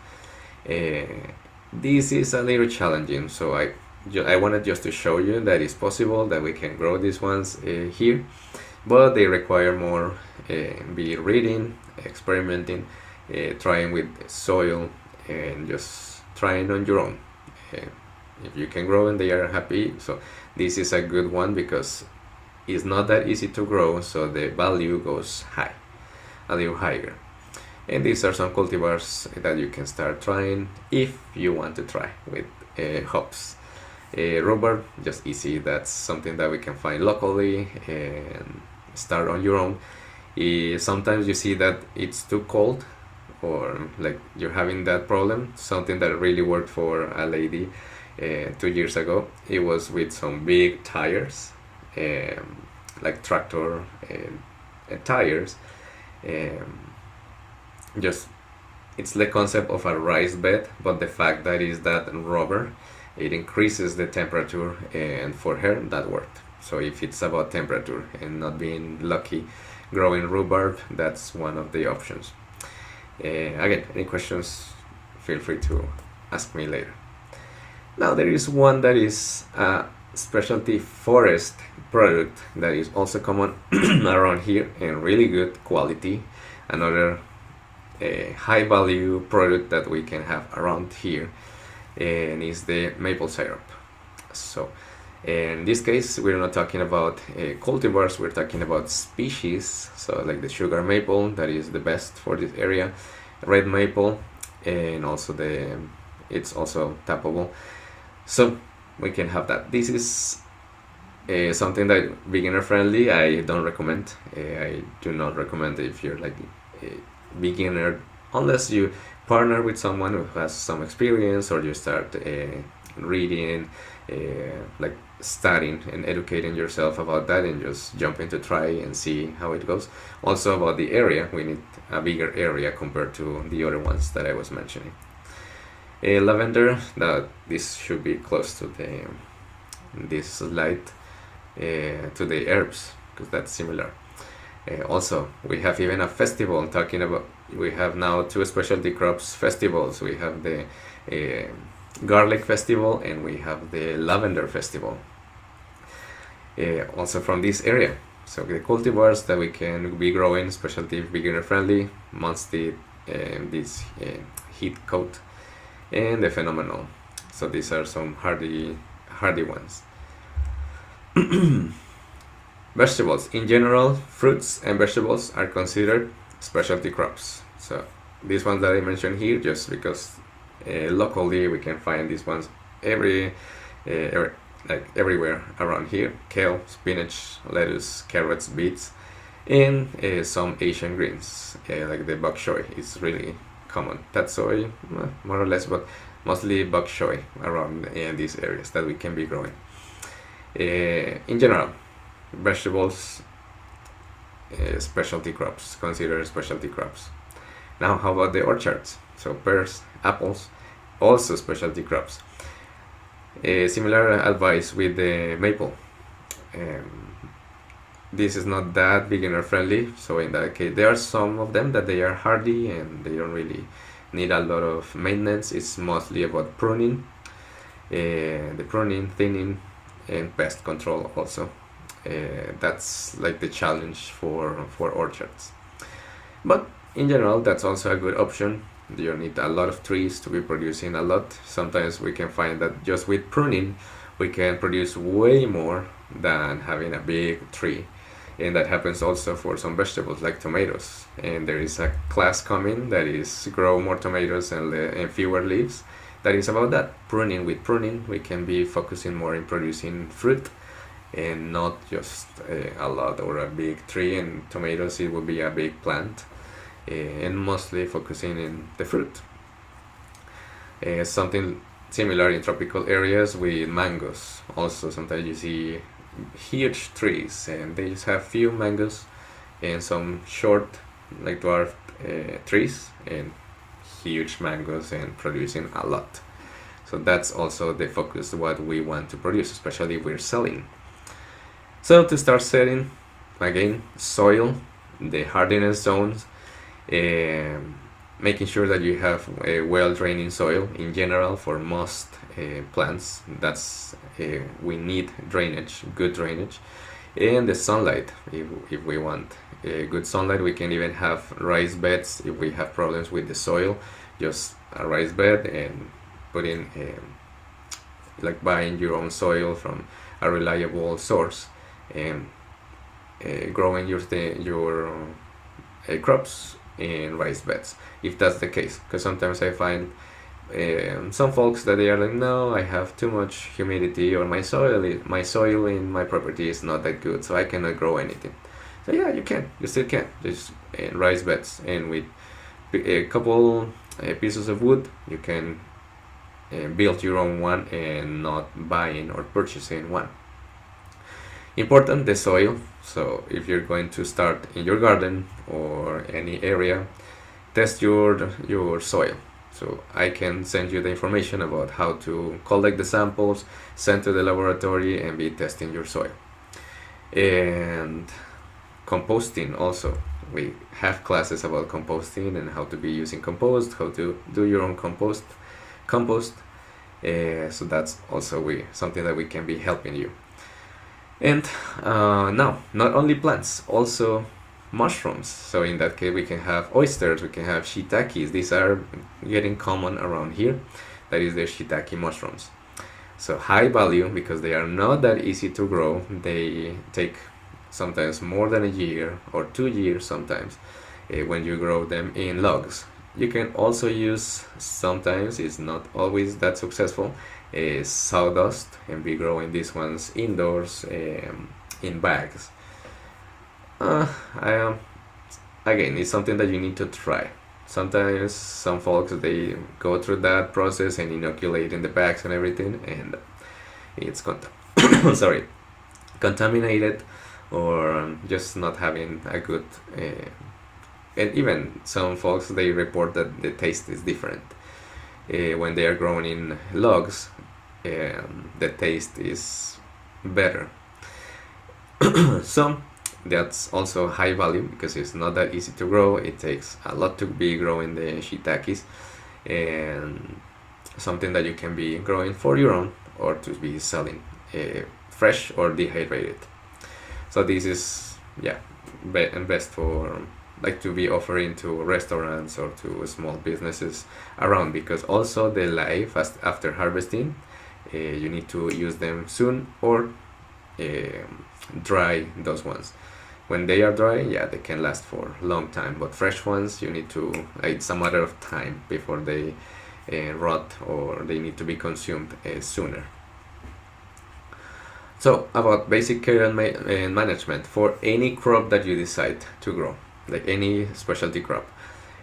Speaker 1: This is a little challenging, so I wanted just to show you that it's possible that we can grow these ones here, but they require more be reading, experimenting, trying with soil, and just trying on your own. If you can grow and they are happy, so this is a good one because it's not that easy to grow, so the value goes high, a little higher. And these are some cultivars that you can start trying if you want to try with hops. Rhubarb, just easy, that's something that we can find locally and start on your own. Sometimes you see that it's too cold, or like you're having that problem. Something that really worked for a lady 2 years ago, it was with some big tires, like tractor tires. Just it's the concept of a raised bed, but the fact that is that rubber, it increases the temperature, and for her that worked. So if it's about temperature and not being lucky growing rhubarb, that's one of the options. Again, any questions, feel free to ask me later. Now there is one that is a specialty forest product that is also common around here and really good quality. Another high value product that we can have around here, and is the maple syrup. So in this case we're not talking about cultivars, we're talking about species. So like the sugar maple, that is the best for this area, red maple, and also it's also tappable, so we can have that. This is something that beginner friendly. I don't recommend. I do not recommend if you're like a beginner, unless you partner with someone who has some experience, or you start reading, like studying and educating yourself about that, and just jump into try and see how it goes. Also about the area, we need a bigger area compared to the other ones that I was mentioning. Lavender, that this should be close to this slide, to the herbs, because that's similar. Also, we have even a festival talking about, we have now two specialty crops festivals. We have the garlic festival, and we have the lavender festival, also from this area. So the cultivars that we can be growing, specialty beginner friendly, mostly this heat coat, and the phenomenal. So these are some hardy ones. Vegetables in general, fruits and vegetables are considered specialty crops. So these ones that I mentioned here, just because locally we can find these ones like everywhere around here: kale, spinach, lettuce, carrots, beets, and some Asian greens, like the bok choy is really common. Tatsoi, more or less, but mostly bok choy around these areas that we can be growing. In general, vegetables, specialty crops, considered specialty crops. Now how about the orchards? So pears, apples, also specialty crops. Similar advice with the maple. This is not that beginner friendly, so in that case there are some of them that they are hardy and they don't really need a lot of maintenance. It's mostly about pruning, the pruning, thinning, and pest control also. That's like the challenge for orchards, but in general that's also a good option. You don't need a lot of trees to be producing a lot. Sometimes we can find that just with pruning we can produce way more than having a big tree, and that happens also for some vegetables like tomatoes. And there is a class coming that is grow more tomatoes and fewer leaves. That is about that. Pruning, with pruning we can be focusing more in producing fruit, and not just a lot or a big tree. And tomatoes, it will be a big plant, and mostly focusing in the fruit. Something similar in tropical areas with mangoes. Also sometimes you see huge trees and they just have few mangoes, and some short like dwarfed trees and huge mangoes, and producing a lot. So that's also the focus, what we want to produce, especially if we're selling. So to start setting, again, soil, the hardiness zones, making sure that you have a well-draining soil in general for most plants. That's we need drainage, good drainage, and the sunlight. If we want good sunlight, we can even have raised beds. If we have problems with the soil, just a raised bed and put in like buying your own soil from a reliable source, and growing your crops in raised beds, if that's the case. Because sometimes I find some folks that they are like, no, I have too much humidity, or my soil in my property is not that good, so I cannot grow anything. So yeah, you still can, just in raised beds, and with a couple pieces of wood you can build your own one, and not buying or purchasing one. Important, the soil. So if you're going to start in your garden or any area, test your soil. So I can send you the information about how to collect the samples, send to the laboratory, and be testing your soil. And composting also. We have classes about composting and how to be using compost, how to do your own compost. So that's also something that we can be helping you. And now, not only plants, also mushrooms. So in that case, we can have oysters, we can have shiitakes. These are getting common around here. That is the shiitake mushrooms. So high value because they are not that easy to grow. They take sometimes more than a year or 2 years sometimes when you grow them in logs. You can also use, sometimes it's not always that successful, sawdust, and be growing these ones indoors in bags. Again, it's something that you need to try. Sometimes some folks, they go through that process and inoculate in the bags and everything, and it's sorry, contaminated, or just not having a good and even some folks, they report that the taste is different when they are grown in logs. The taste is better. So that's also high value because it's not that easy to grow. It takes a lot to be growing the shiitakes, and something that you can be growing for your own or to be selling fresh or dehydrated. So this is best for like to be offering to restaurants or to small businesses around, because also the life after harvesting, you need to use them soon or dry those ones. When they are dry, they can last for a long time, but fresh ones, you need to, it's a matter of time before they rot or they need to be consumed sooner. So about basic care and management for any crop that you decide to grow, like any specialty crop.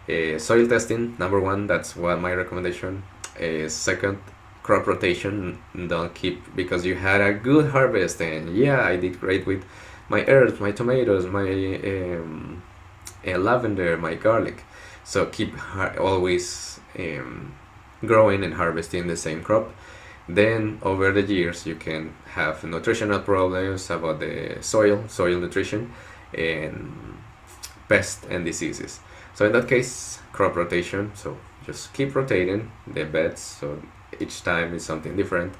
Speaker 1: Soil testing, number one, that's what my recommendation. Second, crop rotation. Don't keep, because you had a good harvest and I did great with my herbs, my tomatoes, my lavender, my garlic. So keep always growing and harvesting the same crop. Then over the years you can have nutritional problems about the soil nutrition, and pests and diseases. So in that case, crop rotation. So just keep rotating the beds, so each time is something different.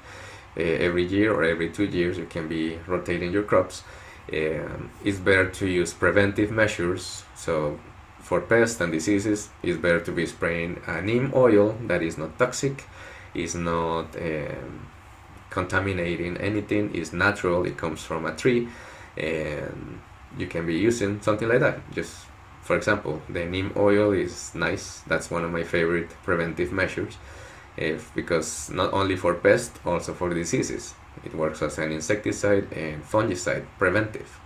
Speaker 1: Every year or every 2 years you can be rotating your crops. It's better to use preventive measures. So for pests and diseases, it's better to be spraying a neem oil that is not toxic, is not contaminating anything, is natural, it comes from a tree, and you can be using something like that. Just for example, the neem oil is nice. That's one of my favorite preventive measures, because not only for pests, also for diseases. It works as an insecticide and fungicide, preventive.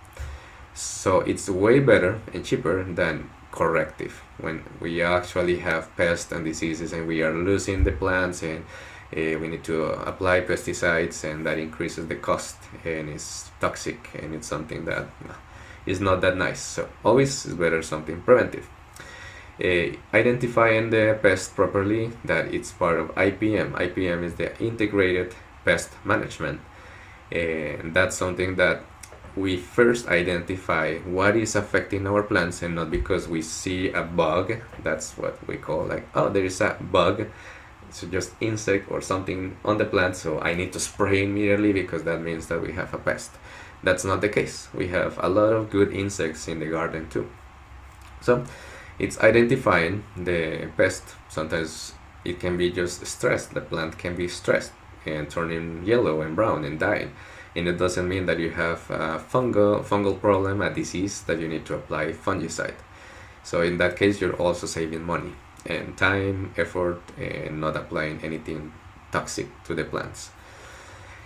Speaker 1: So it's way better and cheaper than corrective, when we actually have pests and diseases and we are losing the plants, and we need to apply pesticides, and that increases the cost and it's toxic, and it's something that is not that nice. So always is better something preventive. Identifying the pest properly, that it's part of IPM. IPM is the integrated pest management, and that's something that we first identify what is affecting our plants, and not because we see a bug. That's what we call like, oh, there is a bug, it's just insect or something on the plant, so I need to spray immediately because that means that we have a pest. That's not the case. We have a lot of good insects in the garden too. So it's identifying the pest. Sometimes it can be just stress. The plant can be stressed and turning yellow and brown and dying, and it doesn't mean that you have a fungal problem, a disease that you need to apply fungicide. So in that case, you're also saving money and time, effort, and not applying anything toxic to the plants.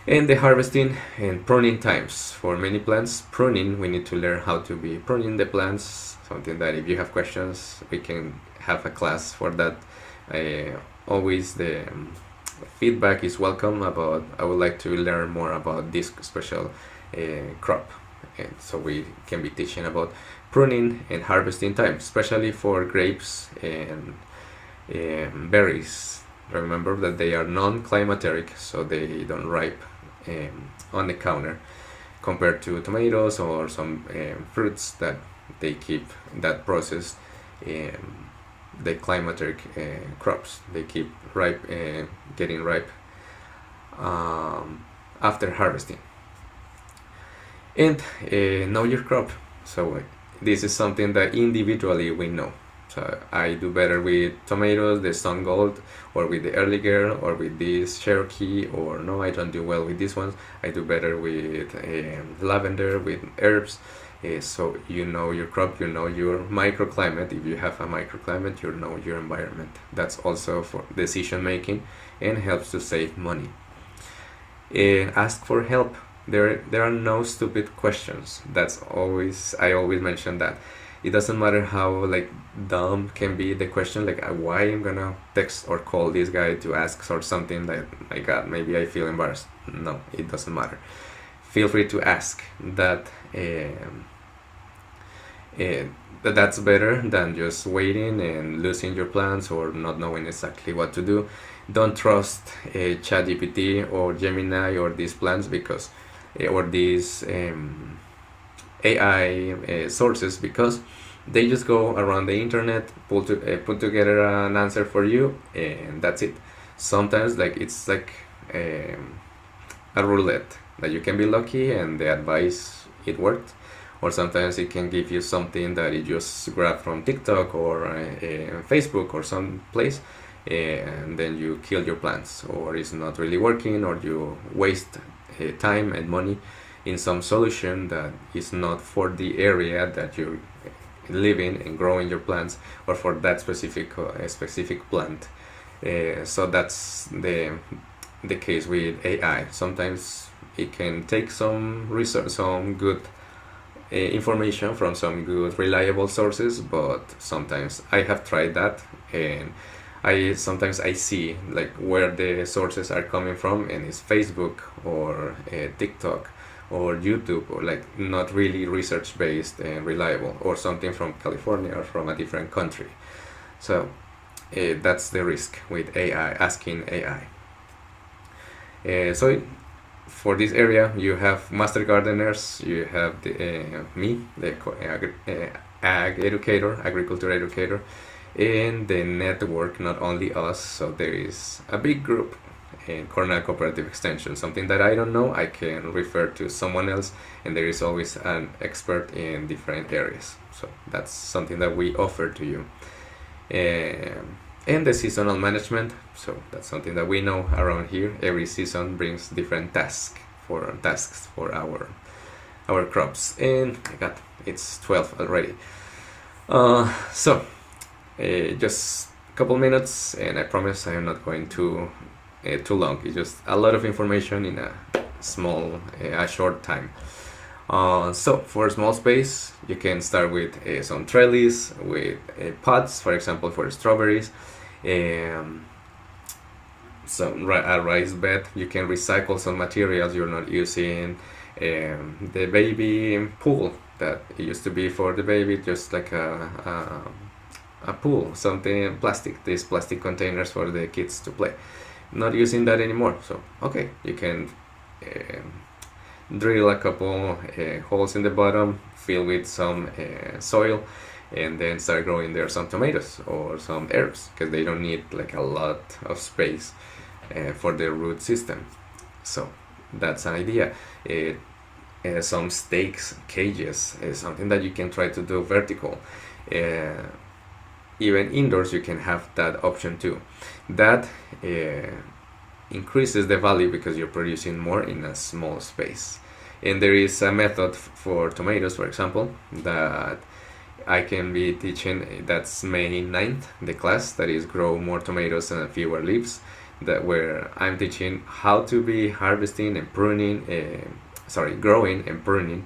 Speaker 1: And the harvesting and pruning times. For many plants, pruning, we need to learn how to be pruning the plants. Something that if you have questions, we can have a class for that. Always the feedback is welcome about, I would like to learn more about this special crop. And so we can be teaching about pruning and harvesting time, especially for grapes and berries. Remember that they are non-climateric, so they don't ripe on the counter, compared to tomatoes or some fruits that they keep that process. The climateric crops, they keep ripe, getting ripe after harvesting. And know your crop. So this is something that individually we know. So I do better with tomatoes, the Sun Gold, or with the Early Girl, or with this Cherokee, or no, I don't do well with these ones. I do better with lavender, with herbs. So you know your crop, you know your microclimate. If you have a microclimate, you know your environment. That's also for decision making and helps to save money. Ask for help. There are no stupid questions. I always mention that. It doesn't matter how dumb can be the question, why I'm gonna text or call this guy to ask or something like that. Maybe I feel embarrassed. No, it doesn't matter. Feel free to ask. That's better than just waiting and losing your plans or not knowing exactly what to do. Don't trust ChatGPT or Gemini or these plans because or these AI sources, because they just go around the internet, put together an answer for you, and that's it. Sometimes it's like a roulette that you can be lucky and the advice it worked, or sometimes it can give you something that you just grab from TikTok or Facebook or some place, and then you kill your plans, or it's not really working, or you waste time and money in some solution that is not for the area that you live in and growing your plants, or for that specific plant. So that's the case with AI. Sometimes it can take some research, some good information from some good reliable sources, but sometimes I have tried that, and sometimes I see where the sources are coming from, and it's Facebook or TikTok or YouTube, or not really research based and reliable, or something from California or from a different country. So that's the risk with AI, asking AI. So for this area, you have master gardeners, you have me, the agriculture educator, and the network, not only us. So there is a big group in Cornell Cooperative Extension. Something that I don't know, I can refer to someone else, and there is always an expert in different areas. So that's something that we offer to you. And the seasonal management, so that's something that we know around here. Every season brings different tasks for our crops, and it's 12 already. So just a couple minutes, and I promise I am not going too long. It's just a lot of information in a short time. So for a small space, you can start with some trellis, with pots, for example, for strawberries, a rice bed. You can recycle some materials you're not using. The baby pool that it used to be for the baby, just like a pool, something plastic, these plastic containers for the kids to play. Not using that anymore. So okay, you can drill a couple holes in the bottom, fill with some soil, and then start growing there some tomatoes or some herbs, because they don't need a lot of space for their root system. So that's an idea. Some stakes, cages, something that you can try to do vertical. Even indoors you can have that option too. That increases the value because you're producing more in a small space. And there is a method for tomatoes, for example, that I can be teaching. That's May 9th, the class that is grow more tomatoes and fewer leaves, that where I'm teaching how to be harvesting and pruning, growing and pruning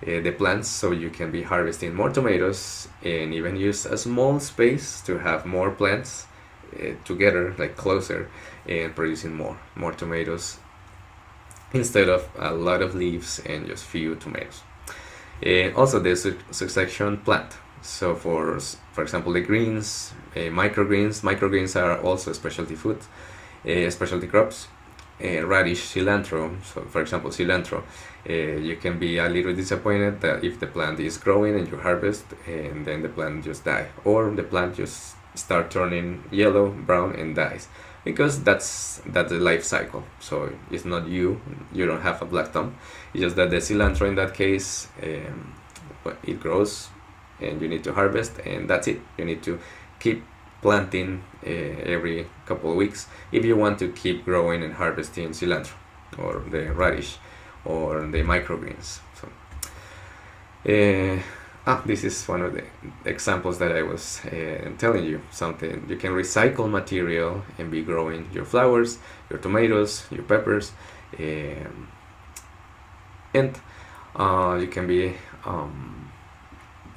Speaker 1: the plants, so you can be harvesting more tomatoes and even use a small space to have more plants together, closer, and producing more tomatoes instead of a lot of leaves and just few tomatoes. And also the succession plant. So for example, the greens, microgreens are also specialty food, specialty crops. Radish, cilantro. So for example, cilantro, you can be a little disappointed that if the plant is growing and you harvest and then the plant just die, or the plant just start turning yellow, brown, and dies, because that's the life cycle. So it's not you don't have a black thumb. It's just that the cilantro in that case, it grows and you need to harvest, and that's it. You need to keep planting every couple of weeks if you want to keep growing and harvesting cilantro or the radish or the microgreens. So this is one of the examples that I was telling you. Something you can recycle material and be growing your flowers, your tomatoes, your peppers, and you can be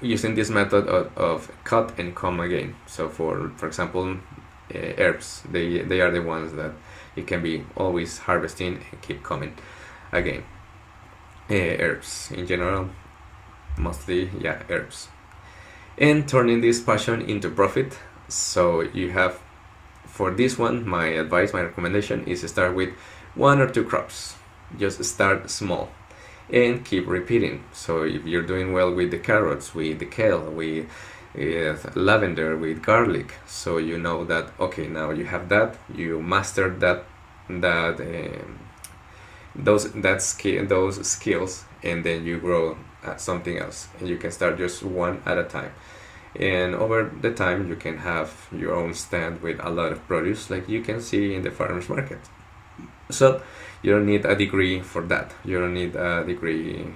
Speaker 1: using this method of cut and come again. So for example, herbs, they are the ones that you can be always harvesting and keep coming again. Herbs in general, mostly herbs, and turning this passion into profit. So you have, for this one, my advice, my recommendation is to start with 1 or 2 crops. Just start small and keep repeating. So if you're doing well with the carrots, with the kale, with lavender, with garlic, so you know that okay, now you have that, you mastered those skills, and then you grow at something else, and you can start just one at a time, and over the time you can have your own stand with a lot of produce like you can see in the farmers market. So you don't need a degree for that. You don't need a degree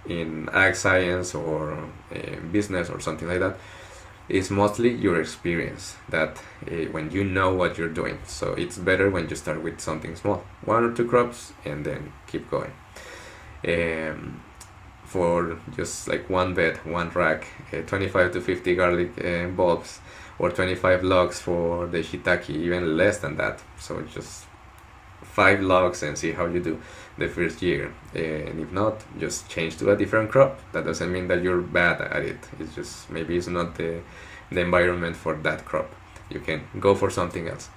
Speaker 1: in ag science or business or something like that. It's mostly your experience that when you know what you're doing. So it's better when you start with something small, 1 or 2 crops, and then keep going. For just like one bed, one rack, 25 to 50 garlic bulbs, or 25 logs for the shiitake, even less than that. So just 5 logs and see how you do the first year, and if not, just change to a different crop. That doesn't mean that you're bad at it. It's just maybe it's not the environment for that crop. You can go for something else,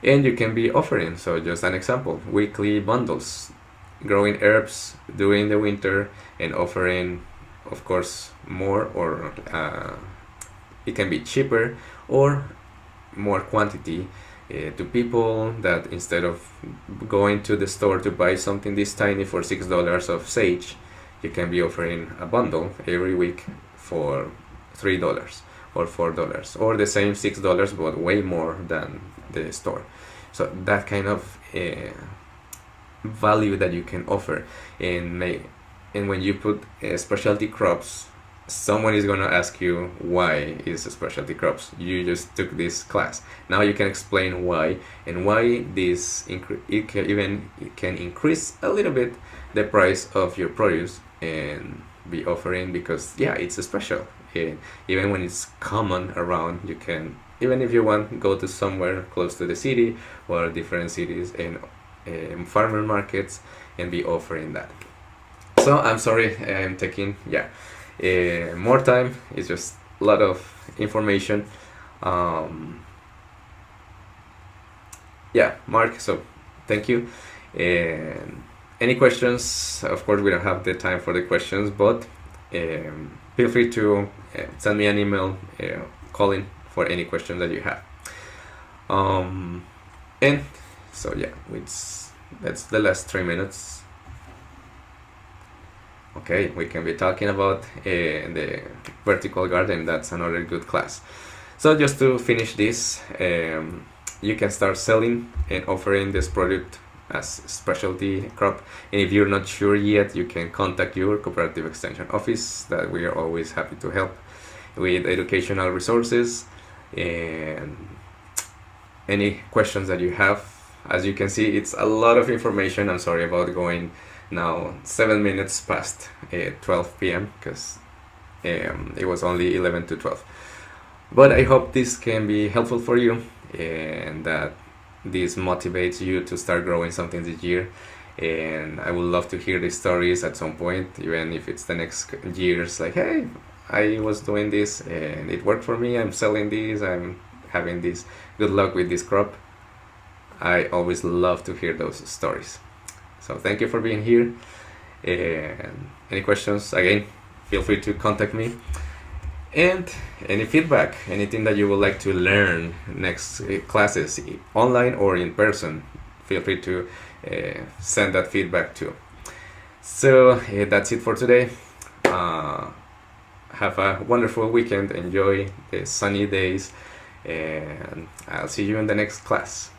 Speaker 1: and you can be offering. So just an example, weekly bundles, growing herbs during the winter and offering, of course, more, or it can be cheaper or more quantity to people, that instead of going to the store to buy something this tiny for $6 of sage, you can be offering a bundle every week for $3 or $4, or the same $6 but way more than the store. So that kind of value that you can offer, and when you put specialty crops, someone is going to ask you why is specialty crops. You just took this class. Now you can explain why, and why this it can increase a little bit the price of your produce and be offering, because it's a special. Even when it's common around, you can, even if you want, go to somewhere close to the city or different cities and farmer markets and be offering that. So I'm sorry I'm taking more time. It's just a lot of information. Mark, so thank you. And any questions? Of course, we don't have the time for the questions, but feel free to send me an email, calling for any questions that you have. And so that's the last 3 minutes. Okay, we can be talking about the vertical garden. That's another good class. So just to finish this, you can start selling and offering this product as specialty crop. And if you're not sure yet, you can contact your cooperative extension office, that we are always happy to help with educational resources and any questions that you have. As you can see, it's a lot of information. I'm sorry about going now 7 minutes past 12 p.m. because it was only 11 to 12. But I hope this can be helpful for you, and that this motivates you to start growing something this year. and I would love to hear the stories at some point, even if it's the next years. Like, hey, I was doing this and it worked for me. I'm selling this. I'm having this. Good luck with this crop. I always love to hear those stories. So thank you for being here. And any questions, again, feel free to contact me. And any feedback, anything that you would like to learn next classes, online or in person, feel free to send that feedback too. So that's it for today. Have a wonderful weekend. Enjoy the sunny days, and I'll see you in the next class.